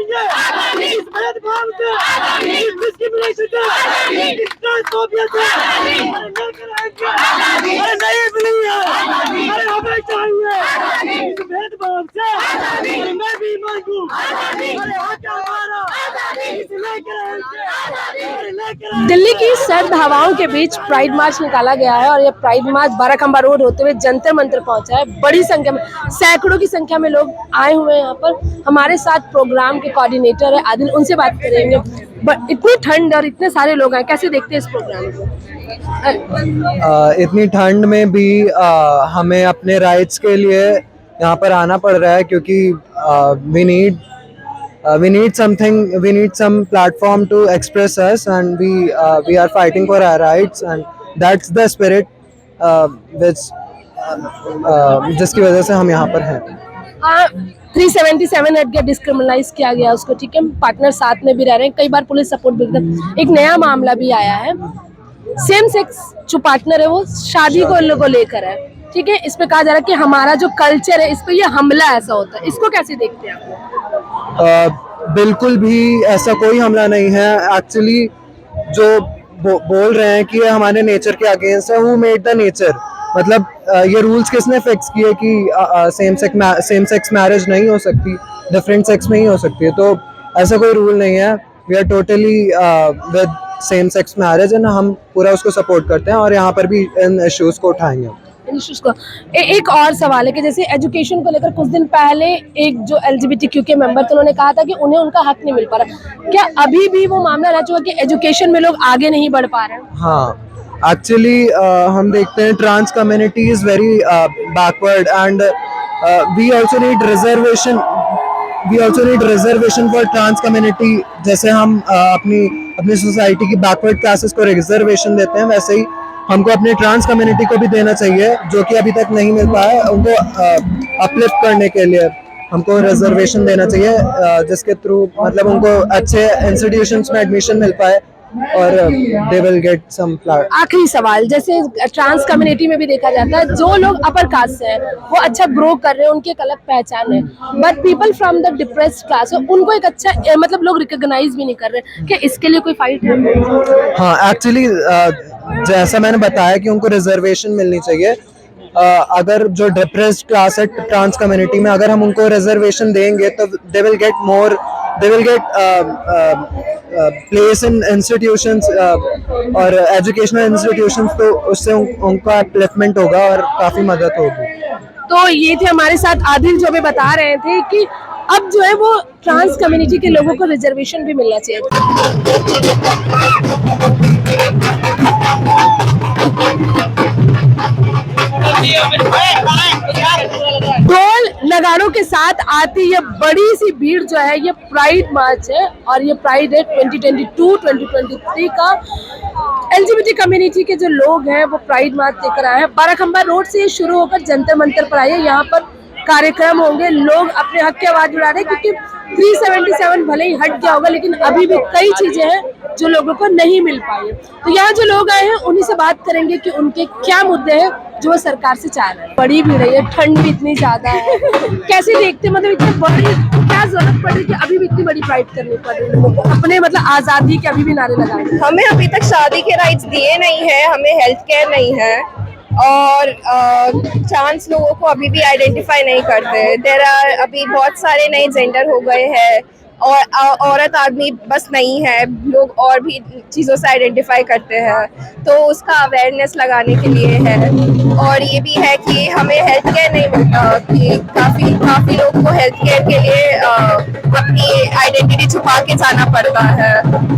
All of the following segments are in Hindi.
आएंगे, इस भेदभाव से, इस डिस्क्रिमिनेशन से, इस ट्रांसफोबिया से लेकर आएंगे। अरे नहीं मिलेंगे, अरे हमें चाहिए इस भेदभाव से। अरे मैं भी मांगू, अरे हक हमारा, इस लेकर आएंगे, अरे लेकर आएंगे। दिल्ली की सर्द हवाओं के बीच प्राइड मार्च निकाला गया है और ये प्राइड मार्च बाराखंबा रोड होते हुए जंतर मंतर पहुंचा है। बड़ी संख्या में, सैकड़ों की संख्या में लोग आए हुए हैं यहाँ पर। हमारे साथ प्रोग्राम के कोऑर्डिनेटर है आदिल, उनसे बात करेंगे। इतनी ठंड और इतने सारे लोग आए, कैसे देखते हैं इस प्रोग्राम को? इतनी ठंड में भी हमें अपने राइट्स के लिए यहाँ पर आना पड़ रहा है, क्योंकि we need something, we need some platform to express us, and we are fighting for our rights, and that's the spirit which जिसकी वजह से हम यहाँ पर हैं। 377 हट गया, डिस्क्रिमिनाइज किया गया उसको, ठीक है। पार्टनर साथ में भी रह रहे हैं, कई बार पुलिस सपोर्ट भी करता है। एक नया मामला भी आया है, सेम सेक्स जो पार्टनर है वो शादी को लेकर है, ठीक है। इस पे कहा जा रहा है कि हमारा जो कल्चर है इस पे ये हमला ऐसा होता है, इसको कैसे देखते हैं आप? बिल्कुल भी ऐसा कोई हमला नहीं है। एक्चुअली जो बोल रहे हैं कि ये हमारे नेचर के अगेंस्ट है, हु मेड द नेचर? मतलब ये रूल्स किसने फिक्स किए कि सेम सेक्स मैरिज नहीं हो सकती, डिफरेंट सेक्स में ही हो सकती है? तो ऐसा कोई रूल नहीं है। We are totally with same sex marriage, and हम पूरा उसको सपोर्ट करते हैं और यहाँ पर भी इन इश्यूज को उठाएंगे। एक और सवाल है कि जैसे एजुकेशन को लेकर कुछ दिन पहले एक जो LGBTQ के मेंबर थे, उन्होंने कहा था कि उन्हें उनका हक नहीं मिल पा रहा। क्या अभी भी वो मामला रह चुका कि एजुकेशन में लोग आगे नहीं बढ़ पा रहे हैं? हाँ, एक्चुअली हम देखते हैं trans community is very backward, and we also need reservation for trans community. जैसे हम अपनी सोसाइटी की बैकवर्ड क्लासेस को रिजर्वेशन देते हैं, वैसे ही हमको अपने ट्रांस कम्युनिटी को भी देना चाहिए, जो कि अभी तक नहीं मिल पाया। उनको अपलिफ्ट करने के लिए हमको रिजर्वेशन देना चाहिए, जिसके थ्रू मतलब उनको अच्छे इंस्टीट्यूशंस में एडमिशन मिल पाए और they will get some flat. आखिरी सवाल, जैसे ट्रांस कम्युनिटी में भी देखा जाता है जो लोग अपर कास्ट से हैं वो अच्छा ग्रो कर रहे हैं, उनकी एक अलग पहचान है, but people from the depressed class उनको एक अच्छा मतलब लोग रिकॉग्नाइज भी नहीं कर रहे। क्या इसके लिए कोई फाइट है? हाँ, एक्चुअली जैसा मैंने बताया कि उनको रिजर्वेशन मिलनी चाहिए। अगर जो डिप्रेस्ड क्लास है ट्रांस कम्युनिटी में, अगर हम उनको रिजर्वेशन देंगे तो दे will get place in institutions और एजुकेशनल इंस्टीट्यूशंस, तो उससे उनका अपलिफ्टमेंट होगा और काफ़ी मदद होगी। तो ये थे हमारे साथ आदिल, जो भी बता रहे थे कि अब जो है वो ट्रांस कम्युनिटी के लोगों को रिजर्वेशन भी मिलना चाहिए। ढोल नगाड़ों के साथ आती ये बड़ी सी भीड़ जो है, ये प्राइड मार्च है और ये प्राइड है 2022-2023 का। LGBT कम्युनिटी के जो लोग हैं वो प्राइड मार्च लेकर आए हैं। बाराखंबा रोड से शुरू होकर जंतर मंतर पर आए हैं। यहाँ पर कार्यक्रम होंगे, लोग अपने हक की आवाज उठा रहे हैं, क्योंकि 377 भले ही हट गया होगा लेकिन अभी भी कई चीजें हैं जो लोगों को नहीं मिल पाई है। तो यहाँ जो लोग आए हैं उन्हीं से बात करेंगे कि उनके क्या मुद्दे हैं जो वो सरकार से चाह रहे हैं। बड़ी भीड़ है, ठंड भी इतनी ज्यादा है, कैसे देखते हैं? मतलब इतनी बड़ी क्या जरूरत पड़ी कि अभी भी इतनी बड़ी फाइट करनी पड़ रही है अपने मतलब आजादी के अभी भी नारे लगाए? हमें अभी तक शादी के राइट्स दिए नहीं है, हमें हेल्थ केयर नहीं है, और ट्रांस लोगों को अभी भी आइडेंटिफाई नहीं करते। अभी बहुत सारे नए जेंडर हो गए हैं, और औरत आदमी बस नहीं है, लोग और भी चीज़ों से आइडेंटिफाई करते हैं। तो उसका अवेयरनेस लगाने के लिए है। और ये भी है कि हमें हेल्थ केयर नहीं मिलता, कि काफ़ी लोग को हेल्थ केयर के लिए अपनी आइडेंटिटी छुपा के जाना पड़ता है,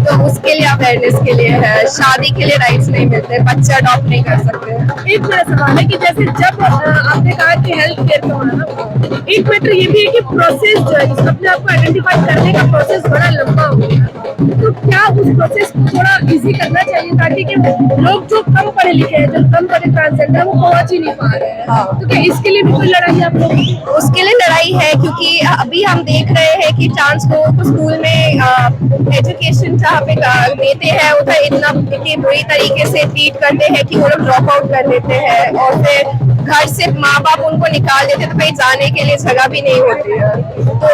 तो उसके लिए अवेयरनेस के लिए है। शादी के लिए राइट्स नहीं मिलते, बच्चे अडॉप्ट नहीं कर सकते। एक मेरा सवाल है कि जैसे जब आपने कहा कि हेल्थ केयर का होना, एक मैटर ये भी है कि प्रोसेस जो है अपने आप को आइडेंटिफाई करने का प्रोसेस बड़ा लंबा हो गया, तो क्या उस प्रोसेस को थोड़ा इजी करना चाहिए ताकि कि लोग जो कम पढ़े लिखे हैं, जो कम पढ़े ट्रांसजेंडर, वो पहुंच ही नहीं पा रहे हैं? तो क्या इसके लिए भी कोई लड़ाई आप लोग? उसके लिए लड़ाई है, क्योंकि अभी हम देख रहे हैं कि ट्रांस लोगों को स्कूल में एजुकेशन जहाँ पे देते हैं उधर इतनी बुरी तरीके से ट्रीट करते हैं कि वो लोग ड्रॉप आउट कर देते हैं, और फिर घर से माँ बाप उनको निकाल देते तो कहीं जाने के लिए जगह भी नहीं होती है। तो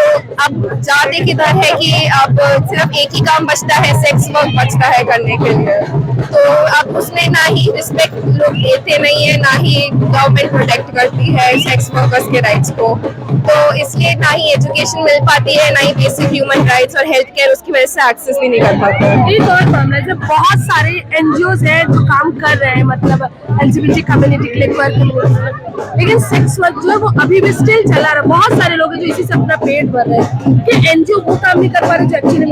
अब जाते किधर है कि अब सिर्फ एक ही काम बचता है, सेक्स वर्क बचता है करने के लिए। तो अब उसमें ना ही रिस्पेक्ट लोग लेते नहीं है, ना ही गवर्नमेंट प्रोटेक्ट करती है सेक्स वर्कर्स के राइट्स को। तो इसलिए ना ही एजुकेशन मिल पाती है, ना ही बेसिक ह्यूमन राइट्स और हेल्थ केयर उसकी वजह से एक्सेस भी नहीं कर पाते हैं। एक और मामला है, जब बहुत सारे एनजीओज हैं जो काम कर रहे हैं, मतलब एलजीबीटी कम्युनिटी के लिए, लेकिन सेक्स वर्क जो है वो अभी भी स्टिल चला रहा है। बहुत सारे लोग हैं जो इसी से अपना पेट भर रहे हैं कि एनजीओ वो काम नहीं कर पा रहे जो एक्चुअली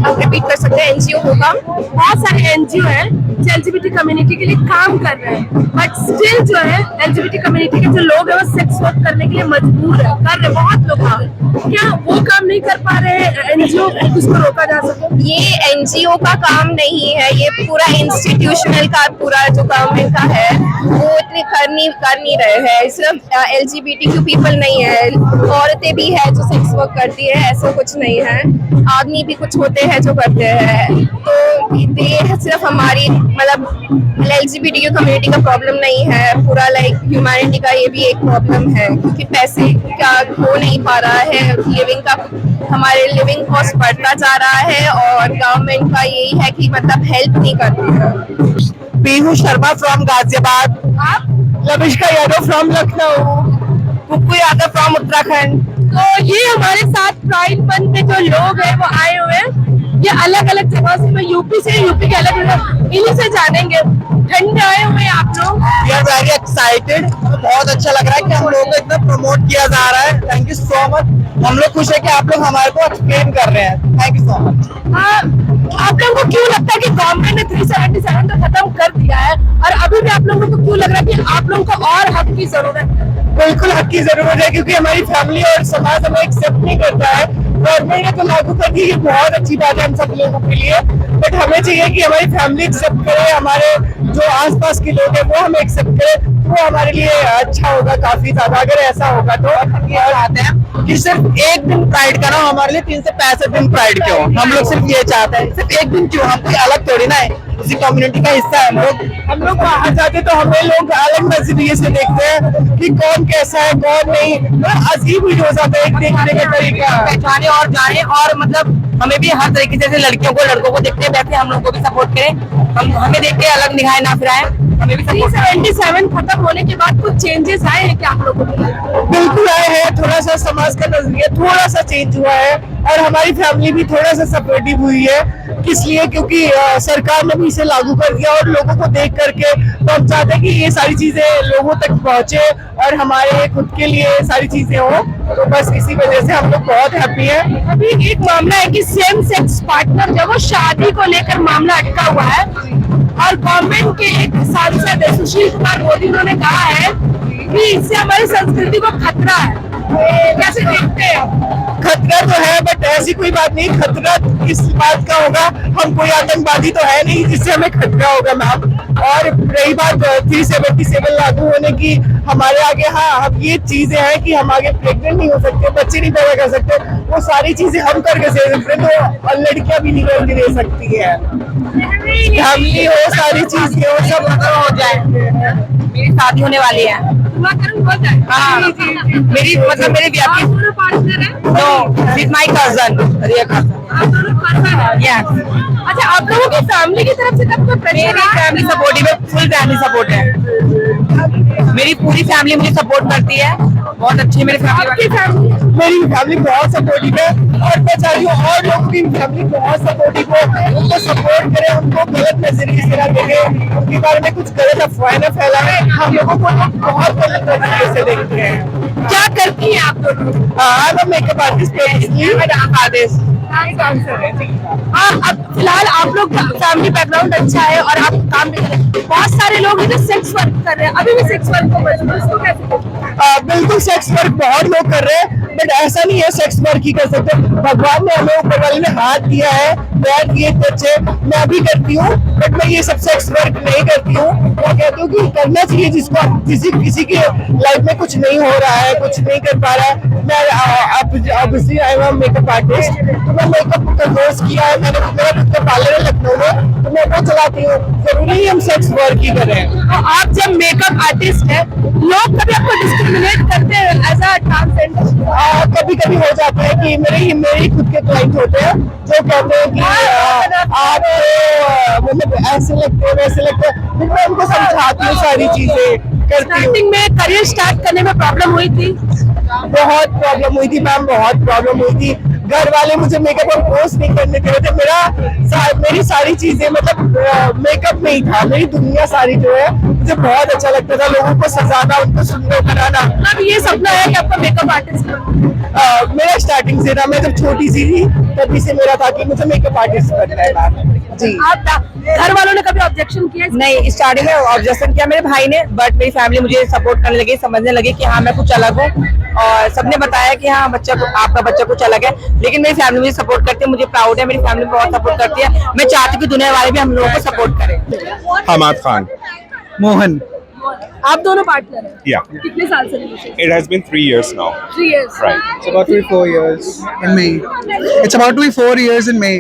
आप रिपीट कर सकते हैं? एनजीओ होगा, बहुत सारे एनजीओ हैं जो एलजीबीटी कम्युनिटी के लिए काम कर रहे हैं, बट स्टिल जो है एलजीबीटी कम्युनिटी के जो लोग हैं वो सेक्स वर्क करने के लिए मजबूर है, कर रहे बहुत लोग हैं। क्या वो काम नहीं कर पा रहे हैं एनजीओ, उसको रोका जा सके? ये एनजीओ का काम नहीं है, ये पूरा इंस्टीट्यूशनल का पूरा जो गवर्नमेंट का है वो इतने कर नहीं रहे हैं। सिर्फ LGBTQ पीपल नहीं है, औरतें भी है जो सेक्स वर्क करती है, ऐसा कुछ नहीं है। आदमी भी कुछ होते हैं जो करते हैं। तो ये सिर्फ हमारी मतलब LGBTQ कम्युनिटी का प्रॉब्लम नहीं है, पूरा लाइक ह्यूमैनिटी का ये भी एक प्रॉब्लम है, क्योंकि पैसे का हो नहीं पा रहा है, लिविंग का हमारे लिविंग कॉस्ट बढ़ता जा रहा है और गवर्नमेंट का यही है कि मतलब हेल्प नहीं करती है। पीहू शर्मा फ्रॉम गाजियाबाद, आप लविष्का यादव फ्रॉम लखनऊ, कुक्कू यादव फ्रॉम उत्तराखंड। तो ये हमारे साथ प्राइड मंथ में जो लोग हैं वो आए हुए हैं, ये अलग अलग जगह से, यूपी के अलग अलग, इन्हीं से जानेंगे। ठंड में आए हुए हैं आप लोग? वी आर वेरी एक्साइटेड, बहुत अच्छा लग रहा है कि हम लोगों को इतना प्रमोट किया जा रहा है। Thank you so much. हम लोग खुश है कि आप लोग हमारे को एक्सप्लेन कर रहे हैं। Thank you so much. आप लोगों को क्यों लगता है कि गवर्नमेंट ने 377 तो खत्म कर दिया है और अभी भी आप लोगों को क्यों लग रहा है कि आप लोगों को और हक की जरूरत है? बिल्कुल हक की जरूरत है, क्योंकि हमारी फैमिली और समाज हमें एक्सेप्ट नहीं करता है। गवर्नमेंट ने तो लागू कर दी, ये बहुत अच्छी बात है हम सब लोगों के लिए, बट हमें चाहिए कि हमारी फैमिली एक्सेप्ट करे, हमारे जो आसपास के लोग हैं वो हमें एक्सेप्ट करे, वो हमारे लिए अच्छा होगा काफी ज्यादा अगर ऐसा होगा तो। हम ये चाहते हैं कि सिर्फ एक दिन प्राइड का ना हमारे लिए 365 दिन प्राइड क्यों, हम लोग सिर्फ ये चाहते हैं, सिर्फ एक दिन क्यों, हम कोई अलग थोड़ी ना है, उसी कम्युनिटी का हिस्सा है हम लोग बाहर जाते तो हमें लोग अलग नजरिए से देखते हैं कि कौन कैसा है कौन नहीं, अजीब ही हो जाता है एक देखने का तरीका। पहचाने और जाने, और मतलब हमें भी हर तरीके से जैसे लड़कियों को लड़कों को देखते हैं वैसे हम लोग को भी सपोर्ट करें, हम हमें देख के अलग निगाहें ना फिराएं, हमें भी सपोर्ट। 377 खत्म होने के बाद कुछ चेंजेस आए हैं क्या आप लोगों को? बिल्कुल आए हैं, थोड़ा सा समाज का नजरिया थोड़ा सा चेंज हुआ है और हमारी फैमिली भी थोड़ा सा सपोर्टिव हुई है। किस लिए? क्योंकि सरकार ने भी इसे लागू कर दिया और लोगों को देख करके तो हम चाहते हैं कि ये सारी चीजें लोगों तक पहुंचे और हमारे खुद के लिए सारी चीजें हो, तो बस इसी वजह से हम लोग बहुत हैप्पी हैं। अभी एक मामला है कि सेम सेक्स पार्टनर जब वो शादी को लेकर मामला अटका हुआ है और गवर्नमेंट के एक सांसद है सुशील कुमार मोदी, उन्होंने कहा है कि इससे हमारी संस्कृति को खतरा है। कैसे देखते हैं आप? खतरा तो है, बट ऐसी कोई बात नहीं। खतरा किस बात का होगा? हम कोई आतंकवादी तो है नहीं जिससे हमें खतरा होगा मैम। और रही बात 377 लागू होने की, हमारे आगे हाँ अब ये चीजें हैं कि हम आगे प्रेग्नेंट नहीं हो सकते, बच्चे नहीं पैदा कर सकते, वो सारी चीजें हम करके दे सकते तो और लड़कियां भी नहीं करके दे सकती है। फैमिली हो, सारी चीजें हो, सब हो जाए। मेरी शादी होने वाली है। हाँ, मेरी मतलब मेरे व्यापी know with my cousin Rekha. Yes. अच्छा, आप लोगों की फैमिली की तरफ से कब कोई प्रेशर मेरी फैमिली सपोर्टिव है, फुल फैमिली सपोर्ट है, मेरी पूरी फैमिली मुझे सपोर्ट करती है, बहुत अच्छी मेरी फैमिली। मेरी फैमिली बहुत सपोर्टिव है और मैं चाह रही हूँ और लोगों की फैमिली बहुत सपोर्टिव हो, उनको सपोर्ट करें, उनको गलत नजरिए से ना देखें, उनके बारे में कुछ गलत अफवाहें न फैलाएं। हम लोगों को लोग बहुत गलत नजरिए से देखते हैं। क्या करती है आप लोग? I am makeup artist, artist. अब फिलहाल आप लोग फैमिली बैकग्राउंड अच्छा है और आप काम भी कर रहे हैं। बहुत सारे लोग हैं जो सेक्स वर्क कर रहे हैं, अभी भी सेक्स वर्क को मजबूर, इसको कैसे देखते? बिल्कुल सेक्स वर्क बहुत लोग कर रहे हैं, बट ऐसा नहीं है सेक्स वर्क ही कर सकते। भगवान ने हमें ऊपर वाले ने हाथ दिया है, पैर दिए, बच्चे, मैं भी करती हूँ, बट मैं ये सब सेक्स वर्क नहीं करती हूँ। मैं कहती हूँ कि करना चाहिए जिसको किसी के लाइफ में कुछ नहीं हो रहा है, कुछ नहीं कर पा रहा है। मैं obviously I am makeup artist, तो मैं मेकअप का कोर्स किया है, मैंने मेरा खुद का पार्लर है लखनऊ में, तो मैं वो चलाती हूँ। जरूरी ही हम सेक्स वर्क ही करें। तो आप जब मेकअप आर्टिस्ट हैं, लोग कभी आपको डिस्क्रिमिनेट करते हैं एज अ ट्रांसजेंडर? कभी कभी हो जाता है कि मेरे खुद के क्लाइंट होते हैं जो कहते हैं कि आप मतलब ऐसे लगते हैं वैसे लगते हैं, फिर मैं उनको समझाती हूँ, सारी चीजें करती हूँ। स्टार्टिंग में करियर स्टार्ट करने में प्रॉब्लम हुई थी? बहुत प्रॉब्लम हुई थी मैम, बहुत प्रॉब्लम हुई थी। घर वाले मुझे मेकअप और कोर्स नहीं करने दे रहे थे। मेरी सारी चीजें मतलब मेकअप में ही था, मेरी दुनिया सारी जो है मुझे बहुत अच्छा लगता था, लोगों को सजाना, उनको सुंदर बनाना। अब ये सपना है कि आपका मेकअप आर्टिस्ट बनना? मेरा स्टार्टिंग से था, मैं जब छोटी सी थी तभी से मेरा था कि मुझे मेकअप आर्टिस्ट बनना है मैम। जी। आप घर वालों ने कभी ऑब्जेक्शन किया? नहीं, स्टार्टिंग में ऑब्जेक्शन किया मेरे भाई ने, बट मेरी फैमिली मुझे सपोर्ट करने लगी, समझने लगी कि हाँ मैं कुछ अलग हूँ, और सबने बताया कि हाँ आपका बच्चा कुछ अलग है। लेकिन मेरी फैमिली मुझे सपोर्ट करती है, मुझे प्राउड है, मेरी फैमिली बहुत सपोर्ट करती है। मैं चाहती हूँ कि दुनिया वाले भी हम लोगों को सपोर्ट करें। हमाद खान। मोहन। आप दोनों पार्टनर हैं? Yeah. कितने साल से relation? It has been 3 years now. 3 years. Right. It's about to be 4 years in May. It's about to be 4 years in May.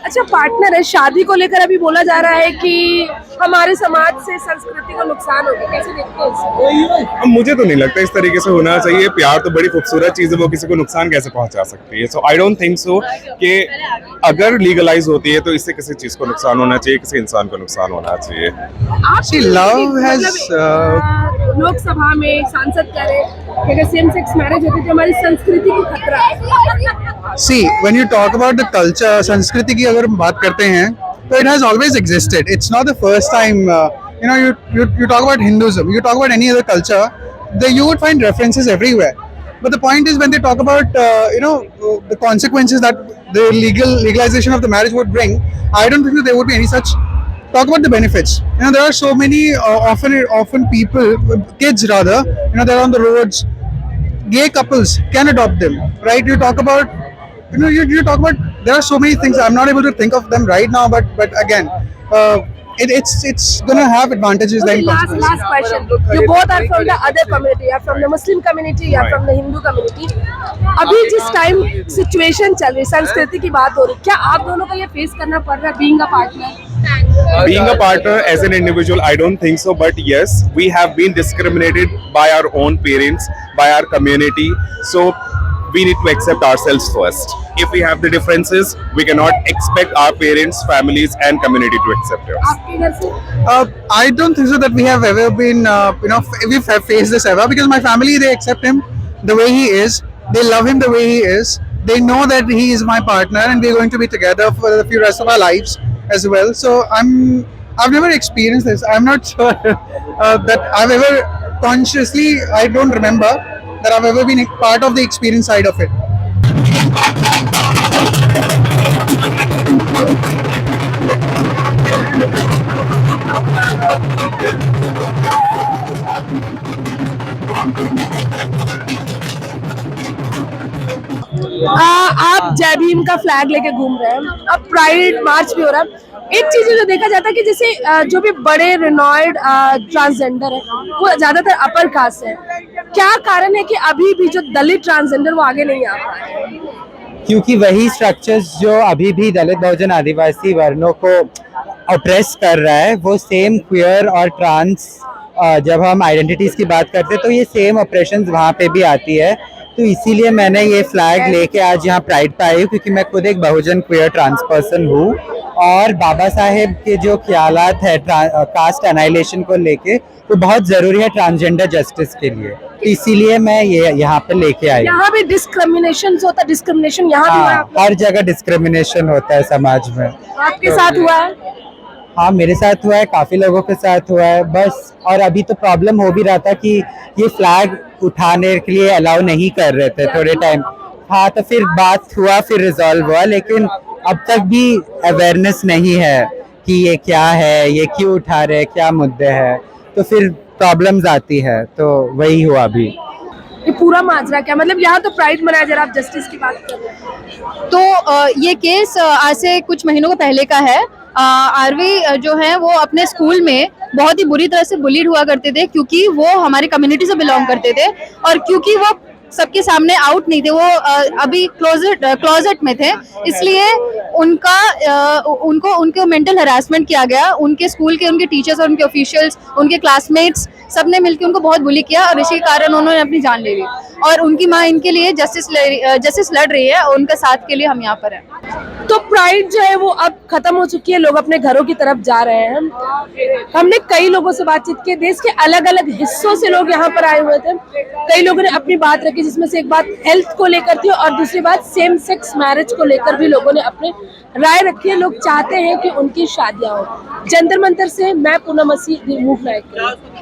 अच्छा, पार्टनर है, शादी को लेकर अभी बोला जा रहा है कि हमारे समाज से संस्कृति को नुकसान होगा, कैसे देखते हो इसको? अब मुझे तो नहीं लगता इस तरीके से होना चाहिए। प्यार तो बड़ी खूबसूरत चीज़ है, वो किसी को नुकसान कैसे पहुंचा सकती है। सो आई डोंट थिंक सो कि अगर लीगलाइज होती है तो इससे किसी चीज़ को नुकसान होना चाहिए, किसी इंसान को नुकसान होना चाहिए। आप See, love has, लोकसभा में सांसद कह रहे हैं कि अगर सेम सेक्स मैरिज होती तो हमारी संस्कृति को खतरा है। see, when you talk about the culture, संस्कृति की अगर हम बात करते हैं, तो it has always existed. It's not the first time. You know, you talk about Hinduism, you talk about any other culture, you would find references everywhere. But the point is, when they talk about the consequences that the legalization of the marriage would bring, I don't think that there would be any such. Talk about the benefits. You know, there are so many often people, kids rather, you know, they're on the roads. Gay couples can adopt them, right? You talk about, you talk about. There are so many things. I'm not able to think of them right now, but again, it's gonna have advantages. Okay, then last question. You both are from the other community. You are from the Muslim community. You are from the Hindu community. अभी जिस टाइम सिचुएशन चल रही, संस्कृति की बात हो रही, क्या आप दोनों को ये फेस करना पड़ रहा है being a partner? Being a partner as an individual, I don't think so. But yes, we have been discriminated by our own parents, by our community. So we need to accept ourselves first. If we have the differences, we cannot expect our parents, families, and community to accept us. आपके घर से? I don't think so that we have ever been, we've faced this ever, because my family, they accept him the way he is. They love him the way he is. They know that he is my partner and we're going to be together for the few rest of our lives as well. So I've never experienced this. I'm not sure that I've ever consciously, I don't remember that I've ever been a part of the experience side of it. आप जय भीम का फ्लैग लेके घूम रहे हैं, अब प्राइड मार्च भी हो रहा है। एक चीज जो देखा जाता है कि जैसे जो भी बड़े रिनॉइड ट्रांसजेंडर है वो ज्यादातर अपर कास्ट है, क्या कारण है कि अभी भी जो दलित ट्रांसजेंडर वो आगे नहीं आ पा रहे? क्योंकि वही स्ट्रक्चर्स जो अभी भी दलित बहुजन आदिवासी वर्णों को ऑप्रेस कर रहा है, वो सेम क्वियर और ट्रांस, जब हम आइडेंटिटीज की बात करते हैं तो ये सेम ऑपरेशंस वहाँ पे भी आती है। तो इसीलिए मैंने ये फ्लैग लेके आज यहाँ प्राइड पे आई हूँ, क्योंकि मैं खुद एक बहुजन क्वियर ट्रांस पर्सन हूँ और बाबा साहेब के जो ख्यालात है कास्ट एनाइलेशन को लेके वो बहुत जरूरी है ट्रांसजेंडर जस्टिस के लिए, तो इसीलिए मैं ये यहाँ पे लेके आई। यहाँ भी डिस्क्रिमिनेशन होता है, डिस्क्रिमिनेशन यहाँ भी हुआ है हाँ, आप लोग? हर जगह डिस्क्रिमिनेशन होता है समाज में। आपके साथ हुआ है? हाँ, मेरे साथ हुआ है, काफी लोगों के साथ हुआ है बस। और अभी तो प्रॉब्लम हो भी रहा था कि ये फ्लैग उठाने के लिए अलाउ नहीं कर रहे थे थोड़े टाइम। हाँ, तो फिर बात हुआ, फिर रिजॉल्व हुआ, लेकिन अब तक भी अवेयरनेस नहीं है कि ये क्या है, ये क्यों उठा रहे, क्या मुद्दे हैं, तो फिर प्रॉब्लम्स आती है। तो वही हुआ अभी। ये पूरा माजरा क्या मतलब, यहाँ तो प्राइड मनाया जा रहा है, आप जस्टिस की बात कर रहे हैं। तो ये केस आज से कुछ महीनों को पहले का है। आरवी जो है वो अपने स्कूल में बहुत ही बुरी तरह से बुलीड हुआ करते थे, क्योंकि वो हमारी कम्युनिटी से बिलोंग करते थे और क्योंकि वो सबके सामने आउट नहीं थे, वो अभी क्लोजेट में थे, इसलिए उनको मेंटल हरासमेंट किया गया। उनके स्कूल के उनके टीचर्स और उनके ऑफिशियल्स, उनके क्लासमेट्स सबने मिलकर उनको बहुत बुली किया और इसी कारण उन्होंने अपनी जान ले ली। और उनकी माँ इनके लिए जस्टिस लड़ रही है और उनके साथ के लिए हम यहाँ पर हैं। तो प्राइड जो है वो अब खत्म हो चुकी है, लोग अपने घरों की तरफ जा रहे हैं। हमने कई लोगों से बातचीत की, देश के अलग अलग हिस्सों से लोग यहाँ पर आए हुए थे। कई लोगों ने अपनी बात रखी, जिसमें से एक बात हेल्थ को लेकर थी और दूसरी बात सेम सेक्स मैरिज को लेकर भी लोगों ने अपने राय रखी है। लोग चाहते हैं कि उनकी शादियां हो। जंतर मंतर से मैं पूनम मसीह, मूव नायक।